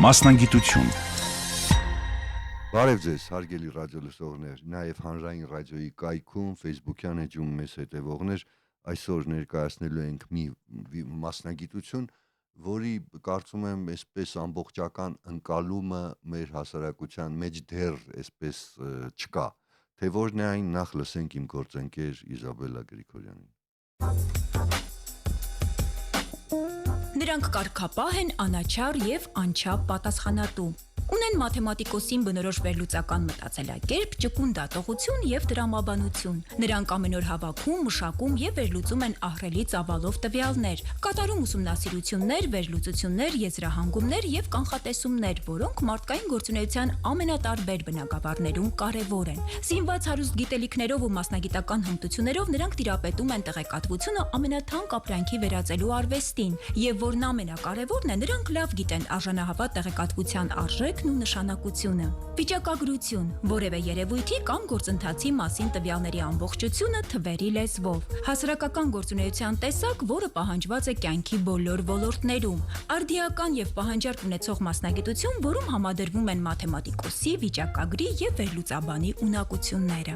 Մասնագիտություն։ Բարև ձեզ, հարգելի ռադիոլսողներ, նաև հանրային ռադիոյի կայքում, Facebook-յան էջում մեզ հետևողներ, այսօր ներկայացնելու ենք մի մասնագիտություն, որի կարծում եմ այսպես ամբողջական ընկալումը մեր հասարակության մեջ դեռ այսպես չկա, թե որն է այն, նախ լսենք իմ գործընկեր Իզաբելլա Գրիգորյանին։ Նրանք կարգապահ են, անաչառ եւ անչափ պատասխանատու։ Ունեն մաթեմատիկոսին բնորոշ վերլուծական մտածելակերպ, ճկուն դատողություն եւ դրամաբանություն։ Նրանք ամեն օր հավաքում, մշակում եւ վերլուծում են ահռելի ծավալով տվյալներ, կատարում ուսումնասիրություններ, վերլուծություններ, եզրահանգումներ եւ կանխատեսումներ, որոնք մարդկային գործունեության ամենատարբեր բնագավառներում կարեւոր են։ Զինված հարուստ գիտելիքներով ու մասնագիտական հմտություններով նրանք տիրապետում են տեղեկատվությունը ամենաթանկ ապրանքի վերածելու արվեստին, եւ որն ամենակարևորն է, նրանք լավ գիտեն արժանահավատ տեղեկատվության արժեքն ու նշանակությունը։ Վիճակագրություն, որևէ երևույթի կամ գործընթացի մասին տվյալների ամբողջությունը թվերի լեզվով։ Հասարակական գործունեության տեսակ, որը պահանջված է կյանքի բոլոր ոլորտներում։ Արդիական եւ պահանջարկ ունեցող մասնագիտություն, որում համադրվում են մաթեմատիկոսի, վիճակագրի եւ վերլուծաբանի ունակությունները։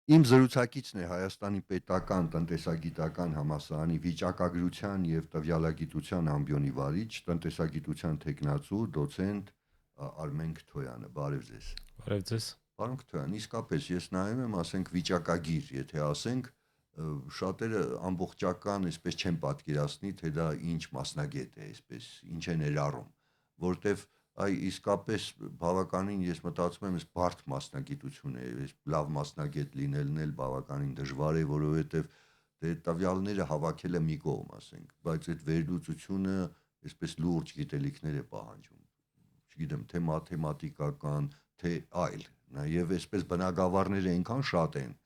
Իմ զրուցակիցն է Հայաստանի պետական տնտեսագիտական համալսարանի վիճակագրության եւ տվյալագիտության ամբիոնի վարիչ, տնտեսագիտության թեկնածու, դոցենտ Արմեն Քթոյանը։ Բարև ձեզ։ Բարև ձեզ։ Պարոն Քթոյան, իսկապես ես նայում եմ, ասենք վիճակագիր, եթե ասենք, շատերը ամբողջական այսպես չեն պատկերացնի, թե դա ինչ մասնագետ է, այսպես ինչ է ներառում, որտեվ այ իսկապես բավականին ես մտածում եմ, այս բարդ մասնագիտություն է, այս լավ մասնագետ լինելն էլ բավականին դժվար է, որովհետև դե տվյալները հավաքելը մի կողմ, ասենք, բայց այդ վերլուծությունը այսպես լուրջ գիտելիքներ է պահանջում, չգիտեմ, թե մաթեմատիկական, թե այլ, նաև այսպես բնագավառները այնքան շատ են,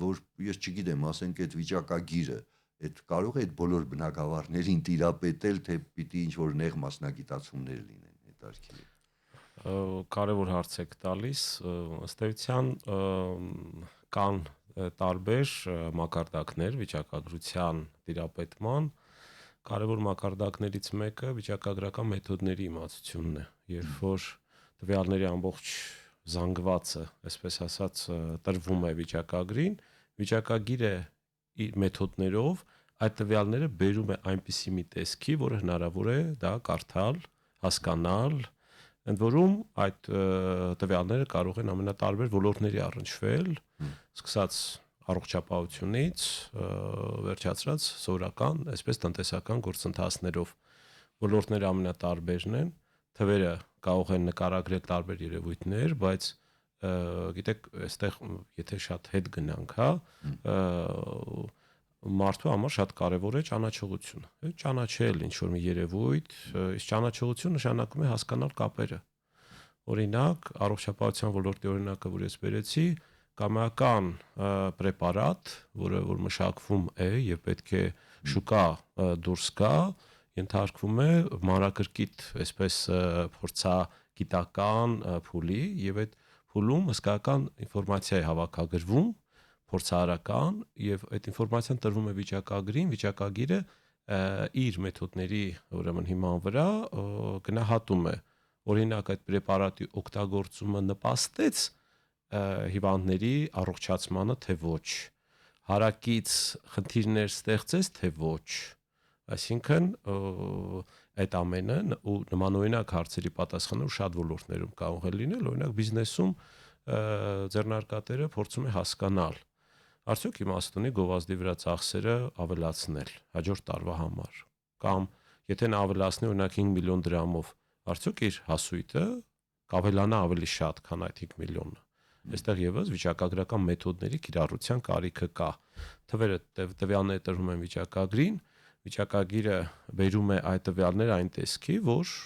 որ ես չգիտեմ, ասենք այդ վիճակագիրը, այդ կարող է այդ բոլոր բնագավառներին տիրապետել, թե պիտի ինչ-որ նեղ մասնագիտացումներ լինեն։ Կարևոր հարց եք տալիս, ըստ էության կան տարբեր մակարդակներ վիճակագրության տիրապետման, կարևոր մակարդակներից մեկը վիճակագրական մեթոդների իմացությունն է, երբ որ տվյալների ամբողջ զանգվածը, այսպես ասած, տրվում է վիճակագրին, վիճակագիրը իր մեթոդներով այդ տվյալները բերում է այնպիսի մի տեսքի, որը հնարավոր է դա կարդալ, հասկանալ, ընդ որում այդ տվյալները կարող են ամենատարբեր ոլորտների առնչվել, սկսած առողջապահությունից, վերջացրած սովորական, այսպես տնտեսական գործընթացներով, ոլորտները ամենատարբերն են, թվերը կարող են նկարագրել տարբեր երևույթներ, բայց գիտեք, այստեղ եթե շատ հետ գնանք, մարդու համար շատ կարևոր է ճանաչողությունը, ճանաչել ինչ-որ մի երևույթ, իսկ ճանաչողություն նշանակում է հասկանալ կապերը։ Օրինակ, առողջապահության ոլորտի օրինակը, որ ես բերեցի, կամայական պրեպարատ, որը որ մշակվում է եւ պետք է շուկա դուրս գա, ենթարկվում է մանրակրկիտ, այսպես փորձագիտական փուլի եւ այդ փուլում հսկայական ինֆորմացիա է հավաքագրվում փորձարարական եւ այդ ինֆորմացիան տրվում է վիճակագրին, վիճակագիրը իր մեթոդների ուրեմն հիման վրա գնահատում է, օրինակ այդ պրեպարատի օգտագործումը նպաստեց հիվանդների առողջացմանը, թե ոչ, հարակից խնդիրներ ստեղծեց, թե ոչ, այսինքն այդ ամենը ու նմանօրինակ հարցերի պատասխանը շատ ոլորտներում կարող է լինել, օրինակ բիզնեսում ձեռնարկատերը փորձում է հասկանալ արդյոք իմաստ ունի գովազդի վրա ծախսերը ավելացնել հաջորդ տարվա համար կամ եթե նա ավելացնի օրինակ 5 միլիոն դրամով արդյոք իր հասույթը կավելանա ավելի շատ քան այդ 5 միլիոնը այստեղ եւս վիճակագրական մեթոդների կիրառության կարիքը կա թվերը տվյալները տրվում են վիճակագրին վիճակագիրը բերում է այդ տվյալները այն տեսքի որ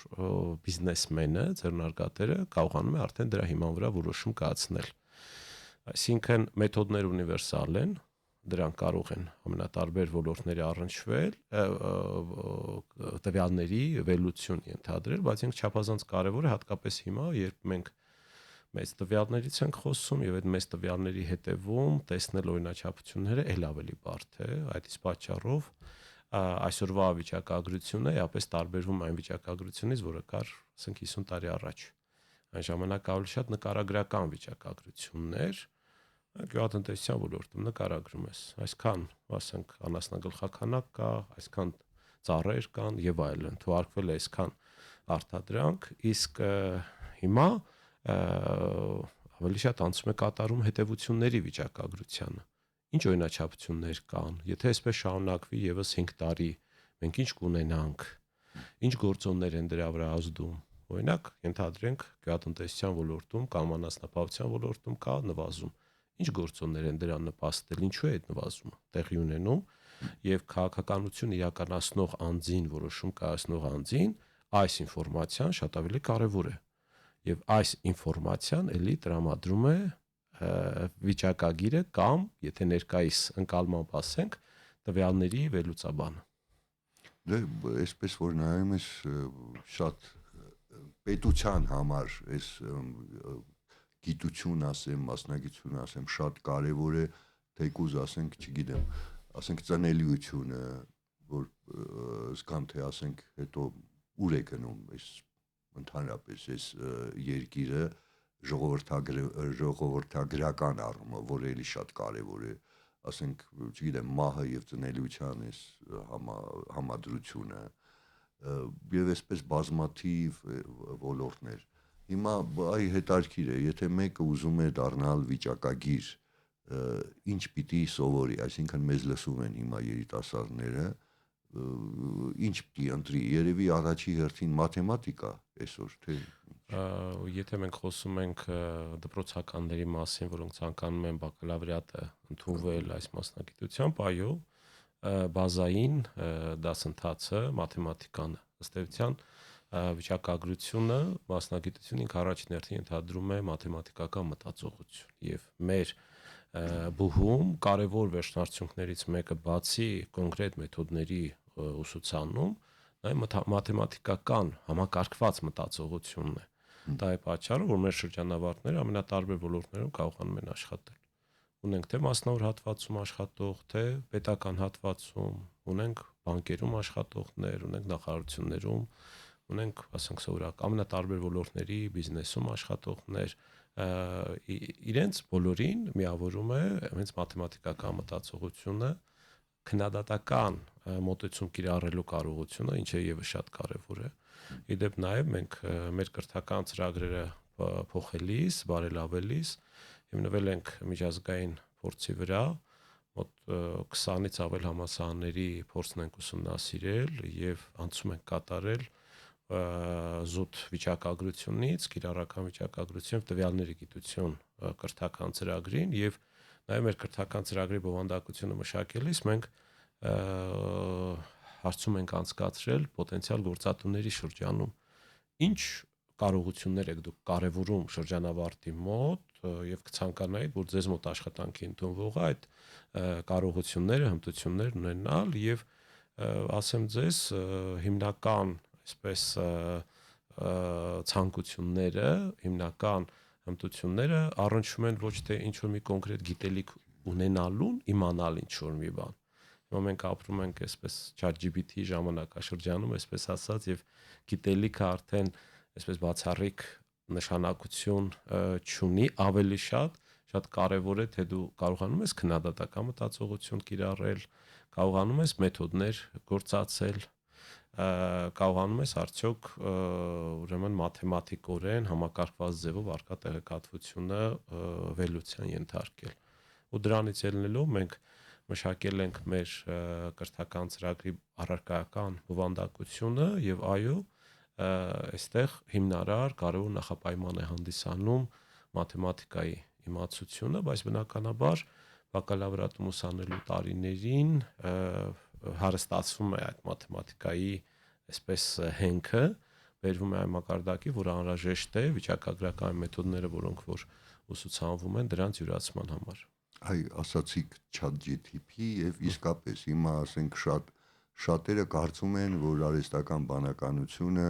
բիզնեսմենը ձեռնարկատերը կարողանում է արդեն դրա հիման վրա որոշում կայացնել այսինքն մեթոդներ ունիվերսալ են, դրանք կարող են ամենատարբեր ոլորտների առնչվել, տվյալների վերլուծություն ենթադրել, բայց ինքը չափազանց կարևոր է հատկապես հիմա, երբ մենք մեծ տվյալներից ենք խոսում եւ այդ մեծ տվյալների հետևում տեսնել օրինաչափությունները ել ավելի բարդ է, այդ իսկ պատճառով այսօրվա վիճակագրությունը էապես տարբերվում այն վիճակագրությունից, որը կար, ասենք 50 տարի առաջ։ Այն ժամանակ ավելի շատ նկարագրական վիճակագրություններ, գյուղատնտեսության ոլորտում նկարագրում ես, այսքան, ասենք, անասնագլխաքանակ կա, այսքան ծառեր կան եւ այլն, թվարկվել է այսքան արտադրանք, իսկ հիմա ավելի շատ անցում է կատարում հետևությունների վիճակագրությանը։ Ինչ օրինաչափություններ կան, եթե այսպես շարունակվի եւս 5 տարի, մենք ինչ կունենանք, ինչ գործոններ են դրա վրա ազդում։ Օրինակ, ենթադրենք գյուղատնտեսության ոլորտում կամ անասնապահության ոլորտում կա նվազում։ Ինչ գործոններ են դրան նպաստել, ինչու է այդ նվազումը տեղի ունենում եւ քաղաքականություն իրականացնող անձին, որոշում կայացնող անձին այս ինֆորմացիան շատ ավելի կարեւոր է։ Եվ այս ինֆորմացիան էլի տրամադրում է վիճակագիրը կամ, եթե ներկայիս ընկալմամբ ասենք, տվյալների վերլուծաբանը։ Դե այսպես որ նայում ես շատ պետության համար այս գիտություն ասեմ, մասնագիտություն ասեմ, շատ կարևոր է թեկուզ ասենք, չգիտեմ, ասենք ծնելիությունը, որ զգամ թե ասենք հետո ուր է գնում այս ընդհանրապես այս երկիրը ժողովրդագրական առումով, որ էլի շատ կարևոր է, ասենք, չգիտեմ, մահը եւ ծնելիության այս համադրությունը եւ այսպես բազմաթիվ ոլորտներ։ Հիմա այ հետաքրքիր է, եթե մեկը ուզում է դառնալ վիճակագիր, ինչ պիտի սովորի, այսինքն մեզ լսում են հիմա երիտասարդները, ինչ պիտի ընտրի, երևի առաջի հերթին մաթեմատիկա այսօր, թե եթե մենք խոսում ենք դպրոցականների մասին, որոնք ցանկանում են բակալավրիատը ընդունվել այս մասնագիտությամբ, այո, բազային դասընթացը մաթեմատիկան ըստ էության վիճակագրությունը մասնագիտությունը ինքը առաջին հերթին ենթադրում է մաթեմատիկական մտածողություն եւ մեր բուհում կարևոր վերջնարդյունքներից մեկը բացի կոնկրետ մեթոդների ուսուցանում նաեւ մաթեմատիկական համակարգված մտածողությունն է։ Դա է պատճառը, որ մեր շրջանավարտները ամենատարբեր ոլորտներում կարողանում են աշխատել։ Ունենք թե մասնավոր հատվածում աշխատող, թե պետական հատվածում, ունենք բանկերում աշխատողներ, ունենք նախարարություններում, ունենք, ասենք, սովորական ամենատարբեր ոլորտների բիզնեսում աշխատողներ, իրենց բոլորին միավորում է հենց մաթեմատիկական մտածողությունը, քննադատական մոտեցում կիրառելու կարողությունը, ինչը եւս շատ կարեւոր է։ Իդեպ նաեւ մենք մեր կրթական ծրագրերը փոխելիս, բարելավելիս հիմնվել ենք միջազգային փորձի վրա, մոտ 20-ից ավել համալսարանների փորձն ենք ուսումնասիրել եւ անցում ենք կատարել զուտ վիճակագրությունից կիրառական վիճակագրություն տվյալների գիտություն կրթական ծրագրին եւ նաեւ մեր կրթական ծրագրի բովանդակությունը մշակելիս մենք հարցում ենք անցկացրել պոտենցիալ գործատուների շրջանում ինչ կարողություններ եք դուք կարևորում շրջանավարտի մոտ եւ կցանկանայիք որ ձեզ մոտ աշխատանքի ընդունվողը այդ կարողությունները, հմտություններն ունենալ եւ ասեմ ձեզ հիմնական այսպես ցանկությունները, հիմնական հմտությունները առնչվում են ոչ թե ինչ որ մի կոնկրետ գիտելիք ունենալուն, իմանալ ինչ որ մի բան։ Հիմա մենք ապրում ենք այսպես ChatGPT ժամանակաշրջանում, այսպես ասած, եւ գիտելիքը արդեն այսպես բացառիկ նշանակություն չունի, ավելի շատ կարեւոր է թե դու կարողանում ես քննադատական մտածողություն կիրառել, կարողանում ես մեթոդներ գործածել, կարողանում ես արդյոք ուրեմն մաթեմատիկորեն համակարգված ձևով արկա տեղեկատվությունը վերլուծության ենթարկել։ Ու դրանից ելնելով մենք մշակել ենք մեր կրթական ծրագրի առարկայական բովանդակությունը եւ այո, այստեղ հիմնարար կարևոր նախապայման է հանդիսանում մաթեմատիկայի իմացությունը, բայց բնականաբար բակալավրիատում ուսանելու տարիներին հարստացվում է այդ մաթեմատիկայի այսպես հենքը, վերվում է այն մակարդակի, որ անհրաժեշտ է վիճակագրական մեթոդները, որոնք որ ուսուցանվում են դրանց յուրացման համար։ Այ ասացիք ChatGPT եւ իսկապես հիմա ասենք շատերը կարծում են, որ արհեստական բանականությունը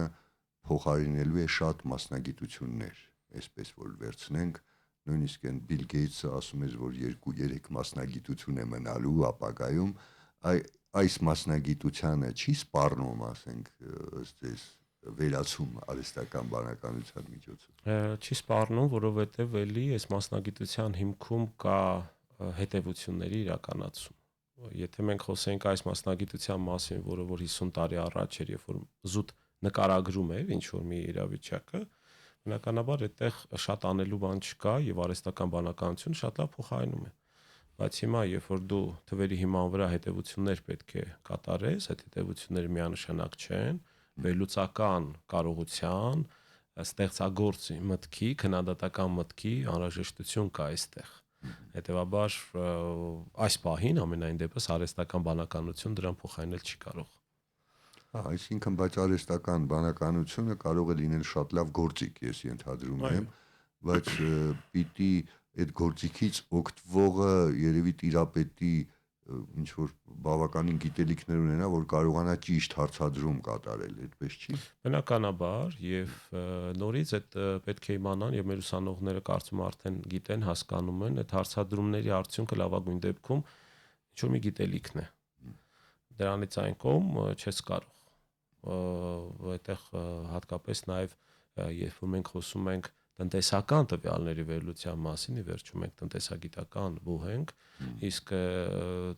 փոխարինելու է շատ մասնագիտություններ, այսպես որ վերցնենք, նույնիսկ այն Bill Gates-ը ասում է, որ 2-3 մասնագիտություն է մնալու ապագայում, այս մասնագիտությանը չի սպառնում, ասենք, ըստ էս վերացում արհեստական բանականության միջոցով։ Չի սպառնում, որովհետև էլի այս մասնագիտության հիմքում կա հետևությունների իրականացում։ Եթե մենք խոսենք այս մասնագիտության մասին, որը որ 50 տարի առաջ էր, երբ որ զուտ նկարագրում էր ինչ որ մի իրավիճակը, բնականաբար այդտեղ շատ անելու բան չկա եւ արհեստական բանականությունը շատ լավ փոխարինում է։ Բայց հիմա, երբ որ դու թվերի հիման վրա հետևություններ պետք է կատարես, այդ հետևությունները միանշանակ չեն, վերլուծական կարողության, ստեղծագործի մտքի, քննադատական մտքի անհրաժեշտություն կա այստեղ։ Հետևաբար այս պահին ամենայն դեպս արհեստական բանականություն դրան փոխարինել չի կարող։ Այսինքն, բայց արհեստական բանականությունը կարող է լինել շատ լավ գործիք, ես ենթադրում եմ, բայց պիտի այդ գործիքից օգտվողը երևի տիրապետի ինչ որ բավականին գիտելիքներ ունենա, որ կարողանա ճիշտ հարցադրում կատարել, այդպես չի։ Բնականաբար, եւ նորից այդ պետք է իմանան եւ մեր ուսանողները կարծում արդեն գիտեն, հասկանում են, այդ հարցադրումների արդյունքը լավագույն դեպքում ինչ որ մի գիտելիքն է։ Դրանից այն կողմ չես կարող։ Այդտեղ հատկապես նաեւ երբ մենք խոսում ենք տնտեսական տվյալների վերլուծության մասին, ի վերջո մենք տնտեսագիտական բուհ ենք, իսկ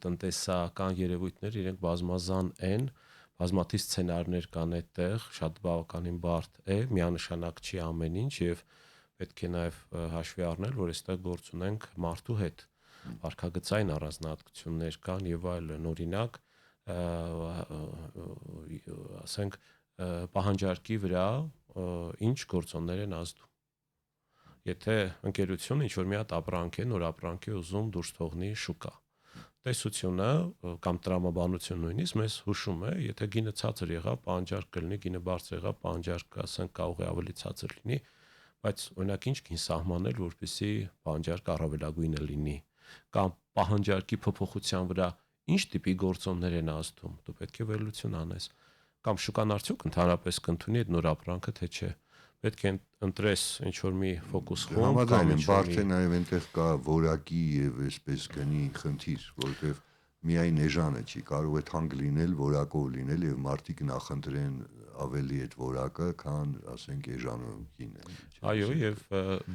տնտեսական երևույթները իրենք բազմազան են, բազմաթիվ սցենարներ կան այդտեղ, շատ բավականին բարդ է, միանշանակ չի ամեն ինչ եւ պետք է նաեւ հաշվի առնել, որ այստեղ գործ ունենք մարդու հետ։ Վարքագծային առանձնահատկություններ կան եւ այլն, օրինակ, ասենք պահանջարկի վրա ինչ գործոններ են ազդում։ Եթե ընկերությունը ինչ որ մի հատ ապրանք է, նոր ապրանք է ուզում դուրս թողնի շուկա։ Տեսությունը կամ տրամաբանությունը նույնիսկ մեզ հուշում է, եթե գինը ցածր եղավ, պահանջարկ կլինի, գինը բարձր եղավ, պահանջարկը, ասենք, կարող է ավելի ցածր լինի, բայց օրինակ ինչ կին սահմանել, որպեսզի պահանջարկը առավելագույնը լինի, կամ պահանջարկի փոփոխության վրա ինչ տիպի գործոններ են ազդում, դու պետք է վերլուծություն անես, կամ շուկան արդյոք ընդհանրապես կընդունի այդ նոր ապրանքը, թե չէ։ Պետք է ընտրես ինչ որ մի ֆոկուս խումբ, Համաձայն եմ, բարդ է նաև այնտեղ կա որակի եւ այսպես գնի խնդիր, որովհետեւ միայն էժանը չի, կարող է թանկ լինել, որակով լինել եւ մարդիկ նախընտրեն ավելի այդ որակը, քան ասենք էժանը գինը։ Այո, եւ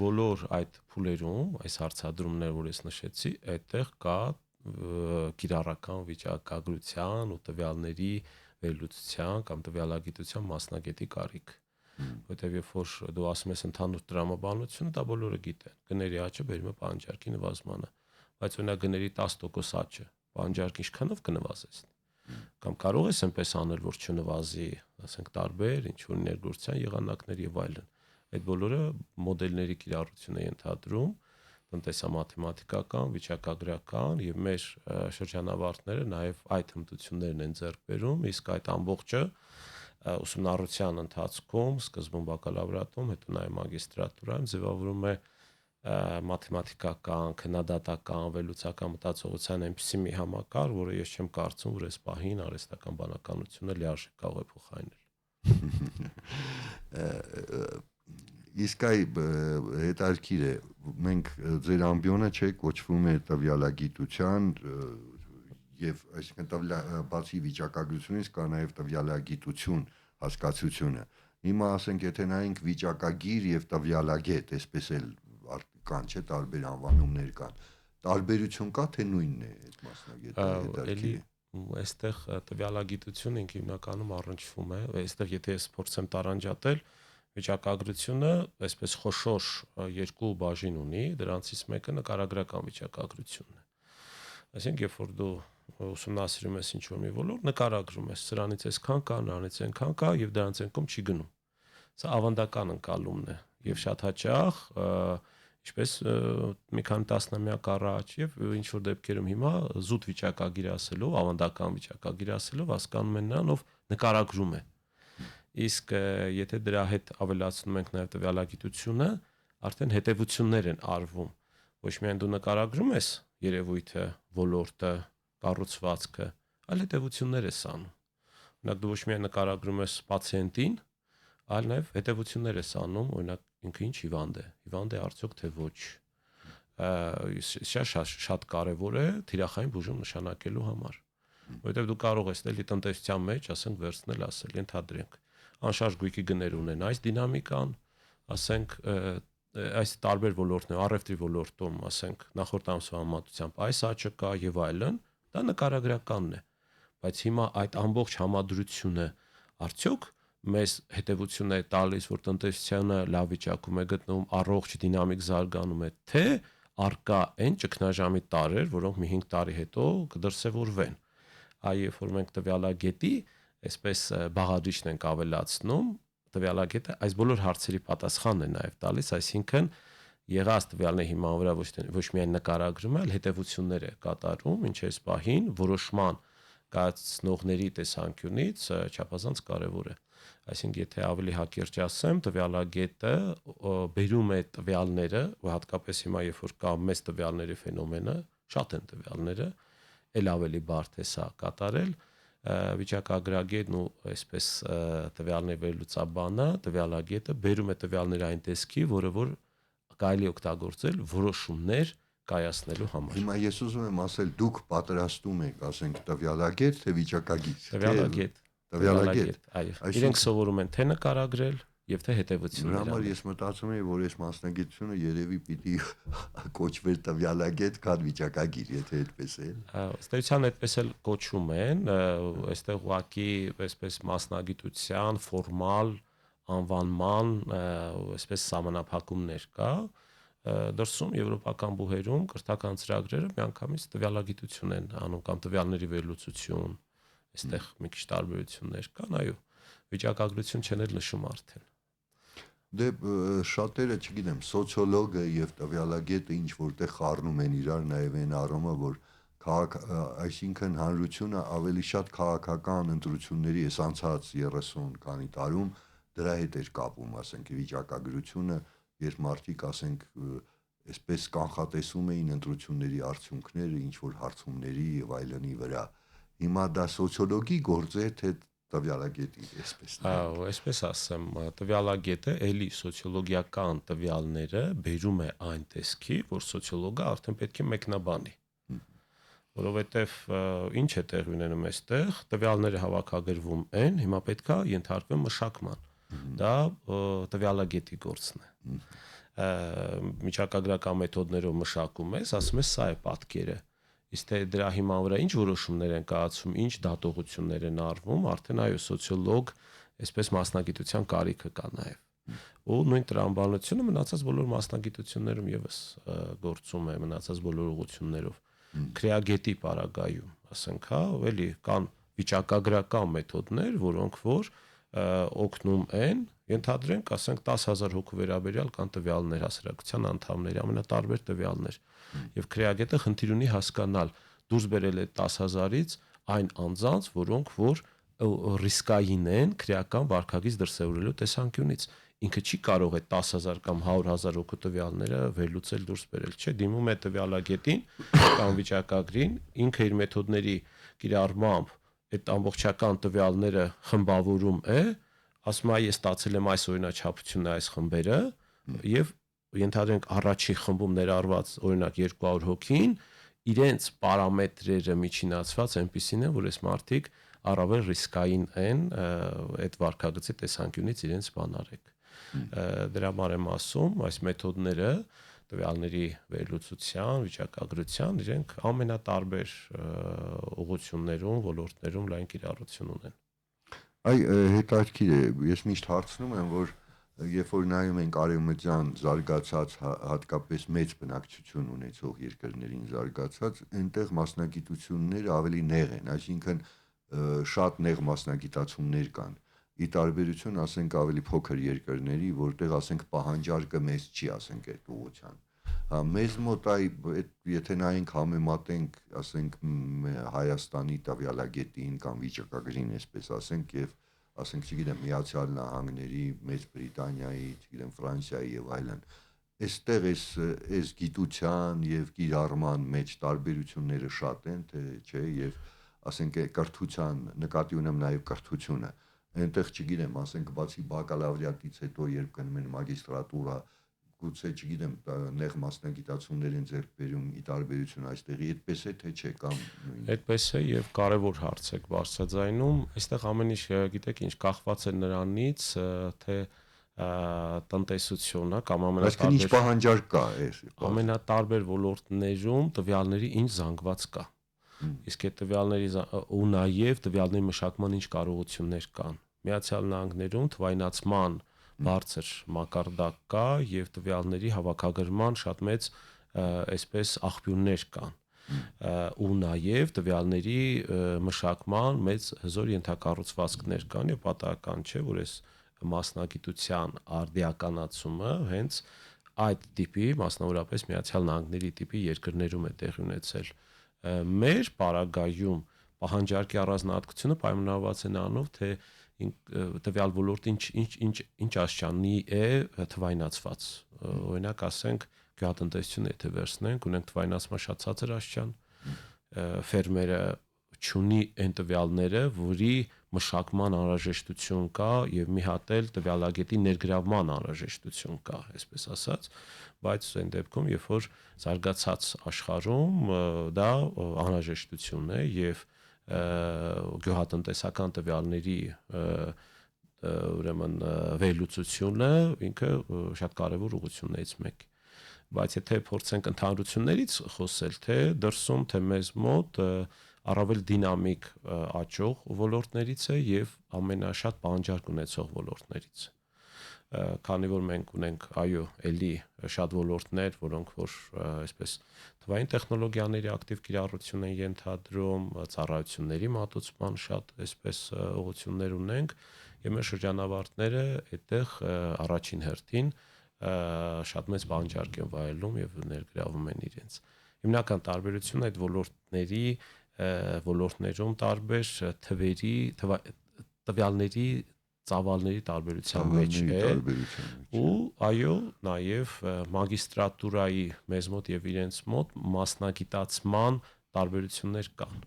բոլոր այդ փուլերում, այս հարցադրումները, որ ես նշեցի, այդտեղ կա կիրառական վիճակագրության ու տվյալների վերլուծության կամ տվյալագիտության մասնագետի կարիք։ Որտեւ երբ որ դու ասում ես ընդհանուր տրամաբանությունը, դա բոլորը գիտեն։ Գների աճը բերում է պահանջարկի նվազմանը, բայց օրինակ գների 10% աճը, պահանջարկը ինչքանով կնվազեցնի։ Կամ կարող ես այնպես անել, որ չնվազի, ասենք, տարբեր ինչ որ ներգործության եղանակներ եւ այլն։ Այդ բոլորը մոդելների կիրառություն է ենթադրում, տնտեսամաթեմատիկական, վիճակագրական եւ մեր շրջանավարտները նաեւ այդ հմտություններն են ձեռք բերում, իսկ այդ ամբողջը ուսումնառության ընթացքում, սկզբում բակալավրատում, հետո նաև մագիստրատուրայում ձևավորում է մաթեմատիկական, քննադատական, վերլուծական մտածողության այնպիսի մի համակարգ, որը ես չեմ կարծում, որ այս պահին արհեստական բանականությունը լիարժեք կարող է փոխարինել։ Իսկ հետաքրքիր է, մենք ձեր ամբիոնը չէ, կոչվում է տվյալագիտության եւ այսինքն բացի վիճակագրությունից կա նաեւ տվյալագիտություն հասկացությունը։ Հիմա ասենք, եթե նայենք վիճակագիր եւ տվյալագետ, այսպես էլ կան, չէ, տարբեր անվանումներ կան։ Տարբերություն կա, թե նույնն է այդ մասնագետը հետաքրքիր է։ Այստեղ տվյալագիտությունը ինքը հիմնականում առնչվում է, այստեղ եթե ես փորձեմ տարանջատել, վիճակագրությունը այսպես խոշոր երկու բաժին ունի, դրանցից մեկը նկարագրական վիճակագրությունն է։ Այսինքն, երբ որ դու ուսումնասիրում ես ինչ-որ մի ոլորտ, նկարագրում ես, սրանից այսքան կա, նրանից այնքան կա եւ դրանց այնքան չի գնում։ Սա ավանդական ընկալումն է եւ շատ հաճախ, ինչպես մի քանի տասնամյակ առաջ եւ ինչ որ դեպքերում հիմա զուտ վիճակագիր ասելով, ավանդական վիճակագիր ասելով հասկանում են նրան, ով նկարագրում է։ Իսկ եթե դրա հետ ավելացնում ենք նաեւ տվյալագիտությունը, արդեն հետևություններ են արվում։ Ոչ միայն դու նկարագրում ես երևույթը, ոլորտը, կառուցվածքը, այլ հետևություններ ես անում։ Օրինակ դու ոչ միայն նկարագրում ես պացիենտին, այլ նաև հետևություններ ես անում, օրինակ ինքը ինչ հիվանդ է արդյոք թե ոչ։ Շատ կարևոր է թիրախային բուժում նշանակելու համար։ որովհետև դու կարող ես էլի տնտեսության մեջ, ասենք, վերցնել, ասել, ենթադրենք, անշարժ գույքի գներ ունեն այս դինամիկան, ասենք, այս տարբեր ոլորտներ, առևտրի ոլորտում, ասենք, նախորդ ամսվա համեմատությամբ այս աճը կա եւ այլն, դա նկարագրականն է, բայց հիմա այդ ամբողջ համադրությունը արդյոք մեզ հետևություն է տալիս, որ տնտեսությունը լավ վիճակում է գտնվում, առողջ դինամիկ զարգանում է, թե արկա այն ճգնաժամի տարեր, որոնք մի 5 տարի հետո կդրսևորվեն։ Այ երբ որ մենք տվյալագետի, այսպես բաղադրիչն ենք ավելացնում, տվյալագետը այս բոլոր հարցերի պատասխանն է նաև տալիս, այսինքն եղած տվյալների հիման վրա ոչ միայն նկարագրում է, այլ հետևություններ է կատարում, ինչ է սպահին որոշման կայացնողների տեսանկյունից չափազանց կարևոր է։ Այսինքն եթե ավելի հակիրճ ասեմ, տվյալագետը բերում է տվյալները, հատկապես հիմա երբ որ կա մեծ տվյալների ֆենոմենը, շատ են տվյալները, ել ավելի բարդ է սա կատարել, վիճակագրագետն ու այսպես տվյալների վերլուծաբանը, տվյալագետը բերում է տվյալները այն տեսքի, որը որ կարելի օգտագործել որոշումներ կայացնելու համար։ Հիմա ես ուզում եմ ասել, դուք պատրաստում եք, ասենք, տվյալագետ, թե վիճակագիր։ Տվյալագետ, այո։ Իրենք սովորում են թե նկարագրել եւ թե հետևություններ։ Դրա համար ես մտածում եմ, որ այս մասնագիտությունը երևի պիտի կոչվեր տվյալագետ, քան վիճակագիր, եթե այդպես է։ Ըստ էության այդպես էլ կոչվում են, այստեղ ուղղակի այսպես մասնագիտության ֆորմալ անվանման այսպես սահմանափակումներ կա։ Դրսում եվրոպական բուհերում կրթական ծրագրերը միանգամից տվյալագիտություն են անում կամ տվյալների վերլուծություն, այստեղ մի քիչ տարբերություններ կան, այո, վիճակագրություն չեն էլ նշում արդեն։ Դե շատերը, չգիտեմ, սոցիոլոգը եւ տվյալագետը ինչ որտեղ խառնում են իրար, նաեւ այն առումը, որ այսինքն հանրությունը ավելի շատ քաղաքական ընտրությունների էս անցած 30 քանի տարում դրա հետ էր կապում, ասենք, վիճակագրությունը, երբ մարդիկ, ասենք, այսպես կանխատեսում էին ընտրությունների արդյունքները, ինչ որ հարցումների եւ այլնի վրա։ Հիմա դա սոցիոլոգի գործ է, թե տվյալագետի, այսպես։ Այսպես ասեմ, տվյալագետը էլի սոցիոլոգիական տվյալները բերում է այն տեսքի, որ սոցիոլոգը արդեն պետք է մեկնաբանի։ Որովհետև ինչ է տեղի ունենում այստեղ, տվյալները հավաքագրվում են, հիմա պետք է ենթարկվեն մշակման։ Դա տվյալագետի գործն է։ Միջակագրական մեթոդներով մշակում ես, ասում ես սա է պատկերը։ Իսկ թե դրա հիման վրա ինչ որոշումներ են կայացվում, ինչ դատողություններ են արվում, արդեն այո, սոցիոլոգ, այսպես մասնագիտության կարիքը կա նաև։ Ու նույն տրամաբանությունը մնացած բոլոր մասնագիտություններում եւս գործում է, մնացած բոլոր ուղղություններով։ Քրեագետի պարագայում, ասենք, հա, էլի կան վիճակագրական մեթոդներ, որոնք որ օգնում են, ենթադրենք, ասենք 10000 հոգու վերաբերյալ կան տվյալներ, հասարակության անդամների ամենատարբեր տվյալներ։ Եվ քրեագետը խնդիր ունի հասկանալ դուրս բերել է 10000-ից այն անձանց, որոնք որ ռիսկային են քրեական վարքագիծ դրսևորելու տեսանկյունից։ Ինքը չի կարող է 10000 կամ 100000 հոգու տվյալները վերլուծել դուրս բերել, չէ, դիմում է տվյալագետին կամ վիճակագրին, ինքը իր մեթոդների կիրառմամբ այդ ամբողջական տվյալները խմբավորում է, ասում է ես ստացել եմ այս օրինաչափությունը այս խմբերը եւ ենթադրենք առաջի խմբում ներառված օրինակ 200 հոգին իրենց պարամետրերը միջինացված այնպիսին են, որ այս մարդիկ առավել ռիսկային են այդ վարքագծի տեսանկյունից իրենց բանարեք։ Դրա համար եմ ասում, այս մեթոդները տվյալների վերլուծության, վիճակագրության իրենք ամենատարբեր ուղղություններում, ոլորտներում լայն կիրառություն ունեն։ Այ հետաքրքիր է, ես միշտ հարցնում եմ, որ երբ որ նայում ենք արևմտյան զարգացած հատկապես մեծ բնակչություն ունեցող երկրներին զարգացած, այնտեղ մասնագիտությունները ավելի նեղ են, այսինքն շատ նեղ մասնագիտացումներ կան։ Ի տարբերություն, ասենք, ավելի փոքր երկրների, որտեղ, ասենք, պահանջարկը մեծ չի, ասենք, այդ ուղղության։ Մեզ մոտ եթե նայենք համեմատենք, ասենք, Հայաստանի տվյալագետին կամ վիճակագրին, այսպես ասենք, եւ ասենք, չգիտեմ, Միացյալ Նահանգների, Մեծ Բրիտանիայի, չգիտեմ, Ֆրանսիայի եւ այլն, այստեղ այս գիտության եւ կիրառման մեջ տարբերությունները շատ են, թե չէ, եւ ասենք կրթության, նկատի ունեմ նաեւ կրթությունը, այնտեղ չգիտեմ, ասենք, բացի բակալավրիատից հետո երբ գնում են մագիստրատուրա, գուցե չգիտեմ, նեղ մասնագիտացումներ են ձեռք բերում ի տարբերություն այստեղի, այդպես է թե չէ կամ Այդպես է եւ կարեւոր հարց եք բարձրաձայնում, այստեղ ամեն ինչ գիտեք ինչ կախված է նրանից, թե տնտեսությունը կամ Այսինքն ինչ պահանջարկ կա ամենատարբեր ոլորտներում տվյալների ինչ զանգված կա։ Իսկ այդ տվյալների ու նաև տվյալների մշակման ինչ կարողություններ կան։ Միացյալ Նահանգներում թվայնացման բարձր մակարդակ կա եւ տվյալների հավաքագրման շատ մեծ այսպես աղբյուրներ կան։ Ու նաև տվյալների մշակման մեծ հզոր ենթակառուցվածքներ կան եւ պատահական չէ, որ այս մասնագիտության արդիականացումը հենց այդ տիպի, մասնավորապես Միացյալ Նահանգների տիպի երկրներում է տեղի ունեցել։ Մեր պարագայում պահանջարկի առանձնահատկությունը պայմանավորված է նրանով, թե տվյալ ոլորտը ինչ աստիճանի է թվայնացված։ Օրինակ, ասենք, գյուղատնտեսությունը եթե վերցնենք, ունենք թվայնացման շատ ցածր աստիճան, ֆերմերը չունի այն տվյալները, որի մշակման անհրաժեշտություն կա եւ մի հատ էլ տվյալագետի ներգրավման անհրաժեշտություն կա, այսպես ասած, բայց այն դեպքում, երբ որ զարգացած աշխարհում դա անհրաժեշտություն է եւ գյուղատնտեսական տվյալների ուրեմն վերլուծությունը ինքը շատ կարեւոր ուղղություններից մեկը։ Բայց եթե փորձենք ընդհանրություններից խոսել, թե դրսում, թե մեզ մոտ առավել դինամիկ աճող ոլորտներից է եւ ամենաշատ պահանջարկ ունեցող ոլորտներից։ Քանի որ մենք ունենք, այո, էլի շատ ոլորտներ, որոնք որ այսպես թվային տեխնոլոգիաների ակտիվ կիրառություն են ենթադրում, ծառայությունների մատուցման շատ այսպես ուղղություններ ունենք, եւ մեր շրջանավարտները այդտեղ առաջին հերթին շատ մեծ բանջարկ են վայելում եւ ներգրավում են իրենց։ Հիմնական տարբերությունը այդ ոլորտներում տարբեր տվյալների ծավալների տարբերության մեջ է ու այո նաեւ մագիստրատուրայի մեզ մոտ եւ իրենց մոտ մասնագիտացման տարբերություններ կան։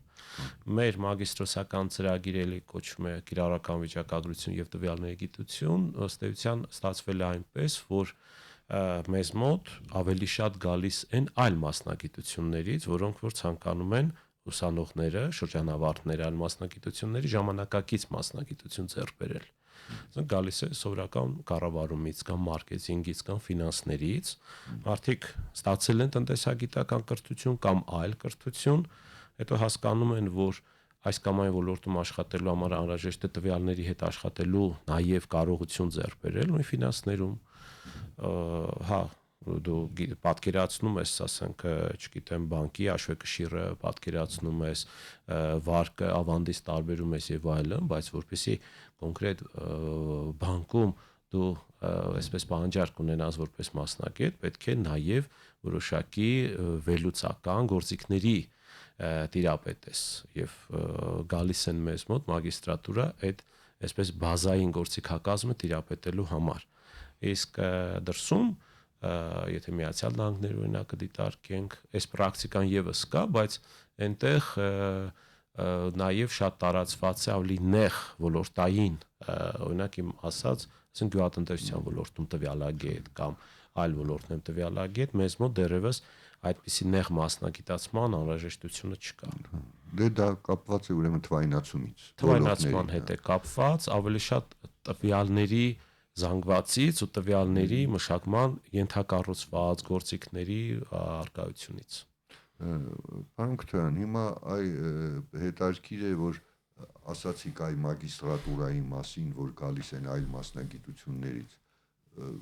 Մեր մագիստրոսական ծրագիրը էլի կոչվում է կիրառական վիճակագրություն եւ տվյալների գիտություն, ըստ էության ստացվել է այնպես, որ մեզ մոտ ավելի շատ գալիս են այլ մասնագիտություններից, որոնք որ ցանկանում են ուսանողները, շրջանավարտները այլ մասնագիտությունների ժամանակակից մասնագիտություն ձեռք բերել։ Ասենք գալիս է սովորական կառավարումից կամ մարքեթինգից կամ ֆինանսներից, մարդիկ ստացել են տնտեսագիտական կրթություն կամ այլ կրթություն, հետո հասկանում են, որ այս կամ այն ոլորտում աշխատելու համար անհրաժեշտ է տվյալների հետ աշխատելու նաև կարողություն ձեռք բերել, նույն ֆինանսներում, դու պատկերացնում ես, ասենք, չգիտեմ, բանկի հաշվեկշիռը պատկերացնում ես, վարկը ավանդից տարբերում ես եւ այլն, բայց որպեսզի կոնկրետ բանկում դու այսպես պահանջարկ ունենաս որպես մասնագետ, պետք է նաև որոշակի վերլուծական գործիքների տիրապետես եւ գալիս են մեզ մոտ մագիստրատուրա այդ այսպես բազային գործիքակազմը տիրապետելու համար։ Իսկ դրսում եթե Միացյալ Նահանգներ օրինակը դիտարկենք, այս պրակտիկան եւս կա, բայց այնտեղ նաև շատ տարածված է ավելի նեղ ոլորտային, օրինակ իմ ասած, ասենք գյուղատնտեսության ոլորտում տվյալագետ կամ այլ ոլորտներում տվյալագետ, մեզ մոտ դեռևս այդպիսի նեղ մասնագիտացման անհրաժեշտությունը չկա։ Դե դա կապված է ուրեմն թվայնացումից։ Թվայնացման հետ է կապված, ավելի շատ տվյալների զանգվածից ու տվյալների մշակման ենթակառուցված գործիքների արկայությունից։ Պարոն Քթոյան, հիմա հետաքրքիր է, որ ասացիք այ մագիստրատուրայի մասին, որ գալիս են այլ մասնագիտություններից։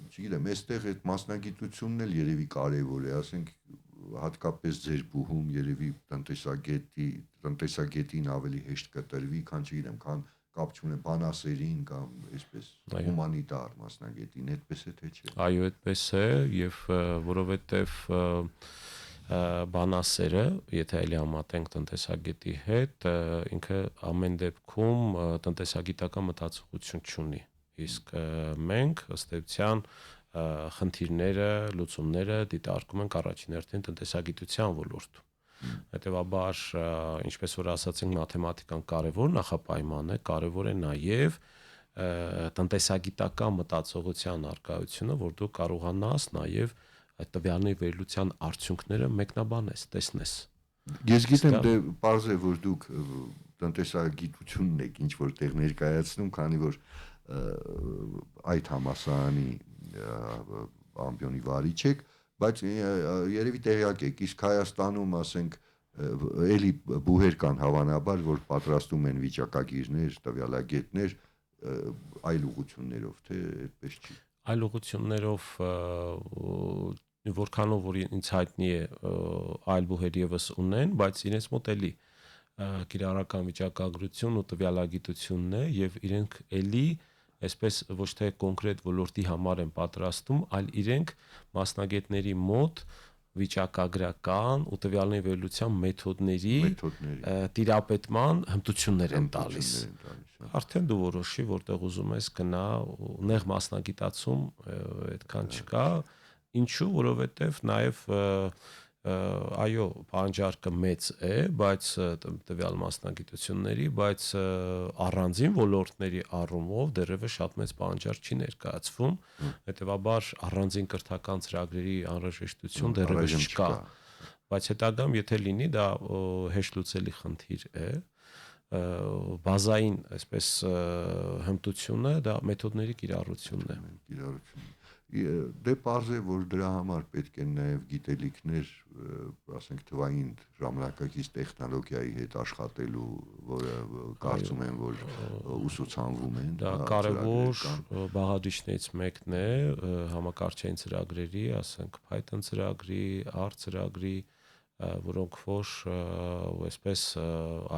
Չգիտեմ, այստեղ այդ մասնագիտությունն էլ երևի կարևոր է, ասենք հատկապես ձեր բուհում երևի տնտեսագետին ավելի հեշտ կտրվի, քան չգիտեմ, քան կապ չունի բանասերին կամ այսպես հումանիտար մասնագետին, այդպես է թե չէ։ Այո, այդպես է եւ որովհետեւ բանասերը, եթե էլի համատենք տնտեսագետի հետ, ինքը ամեն դեպքում տնտեսագիտական մտածողություն չունի։ Իսկ մենք ըստ էության խնդիրները, լուծումները դիտարկում ենք առաջին հերթին տնտեսագիտության ոլորտում։ Հետևաբար, ինչպես որ ասացինք, մաթեմատիկան կարևոր նախապայման է, կարևոր է նաև տնտեսագիտական մտածողության արկայությունը, որ դու կարողանաս նաև այդ տվյալների վերլուծության արդյունքները մեկնաբանես, տեսնես։ Ես գիտեմ, դե պարզ է, որ դուք տնտեսագիտությունն եք ինչ որ տեղ ներկայացնում, քանի որ այդ համասարանի ամբիոնի վարիչ եք, բայց երևի տեղյակ եք, իսկ Հայաստանում, ասենք, էլի բուհեր կան հավանաբար, որ պատրաստում են վիճակագիրներ, տվյալագետներ այլ ուղղություններով, թե այդպես չի։ Այլ ուղղություններով որքանով որ ինձ հայտնի է այլ բուհեր եւս ունեն, բայց իրենց մոտ էլի կիրառական վիճակագրություն ու տվյալագիտությունն է եւ իրենք էլի այսպես ոչ թե կոնկրետ ոլորտի համար են պատրաստում, այլ իրենք մասնագետների մոտ վիճակագրական ու տվյալների վերլուծության մեթոդների տիրապետման հմտություններ են տալիս։ Արդեն դու որոշի, որտեղ ուզում ես գնա, նեղ մասնագիտացում այդքան չկա, ինչու, որովհետև նաև այո, պահանջարկը մեծ է, բայց տվյալ մասնագիտությունների, բայց առանձին ոլորտների առումով դեռևս շատ մեծ պահանջարկ չի ներկայացվում, հետևաբար առանձին կրթական ծրագրերի անհրաժեշտություն դեռևս չկա, բայց հետագայում եթե լինի, դա հեշտ լուծելի խնդիր է, բազային, այսպես հմտությունը դա մեթոդների կիրառությունն է։ Դե պարզ է, որ դրա համար պետք են նաև գիտելիքներ, ասենք թվային ժամանակակից տեխնոլոգիայի հետ աշխատելու, որը կարծում եմ, որ ուսուցանվում են։ Դա կարևոր բաղադրիչներից մեկն է համակարգչային ծրագրերի, ասենք Python ծրագրի, R ծրագրի, որոնք որ այսպես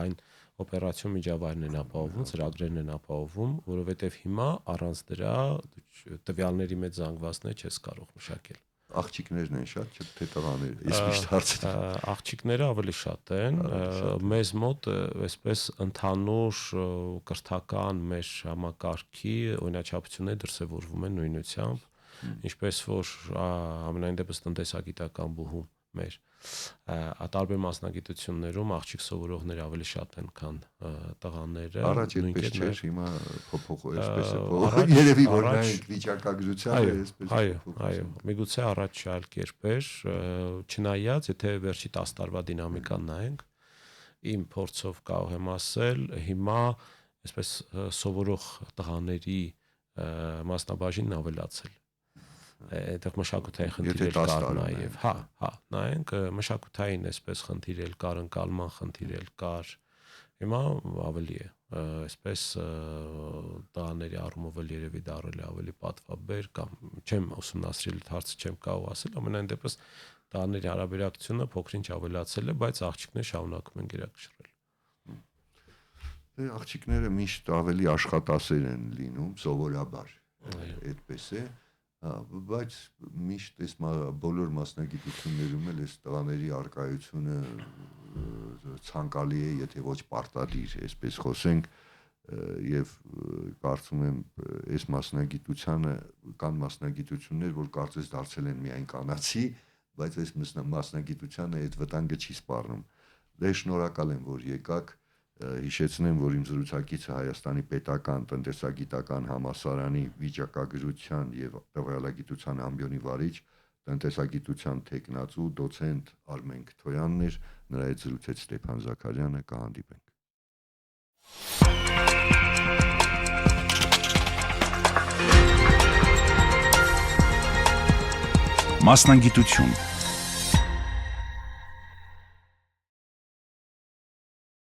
այն օպերացիոն միջավայրն են ապահովում, ծրագրերն են ապահովում, որովհետև հիմա առանց դրա տվյալների մեծ զանգվածներ չես կարող մշակել։ Աղջիկներն են շատ, թե տղաները։ Ես միշտ հարցնում։ Աղջիկները ավելի շատ են, մեզ մոտ այսպես ընդհանուր կրթական մեր համակարգի օրինաչափությունները դրսևորվում են նույնությամբ, ինչպես որ ամենայն դեպս տնտեսագիտական բուհում մեր տարբեր մասնագիտություններում աղջիկ սովորողները ավելի շատ են, քան տղաները։ Առաջ այդպես չէր, հիմա այսպես է։ Երևի որ նայենք վիճակագրությանը այսպես։ Այո, միգուցե առաջ այլ կերպ էր, չնայած, եթե վերջի 10 տարվա դինամիկան նայենք, իմ փորձով կարող եմ ասել, հիմա այսպես սովորող տղաների մասնաբաժինն ավելացել։ Այդտեղ մշակութային խնդիրներ կար նաև, նայենք մշակութային այսպես խնդիրել կար, ընկալման խնդիրել կար, հիմա ավելի է, այսպես տղաների առումով էլ երևի դառել է ավելի պատվաբեր, կամ չեմ ուսումնասիրել այդ հարցը չեմ կարող ասել, ամենայն դեպս տղաների հարաբերակցությունը փոքրինչ ավելացել է, բայց աղջիկները շարունակում են գերակշռել։ Աղջիկները միշտ ավելի աշխատասեր են լինում, սովորաբար, այդպես է։ Բայց միշտ այս բոլոր մասնագիտություններում էլ այս տղաների արկայությունը ցանկալի է, եթե ոչ պարտադիր, այսպես խոսենք, եւ կարծում եմ այս մասնագիտությանը կան մասնագիտություններ, որ կարծես դարձել են միայն կանացի, բայց այս մասնագիտությանը այդ վտանգը չի սպառնում։ Դե շնորհակալ եմ, որ եկաք, հիշեցնեմ, որ իմ զրուցակիցը Հայաստանի պետական տնտեսագիտական համալսարանի վիճակագրության եւ տվյալագիտության ամբիոնի վարիչ, տնտեսագիտության թեկնածու դոցենտ Արմեն Քթոյանն էր, նրա հետ զրուցեց Ստեփան Զաքարյանը, կհանդիպենք։ Մասնագիտություն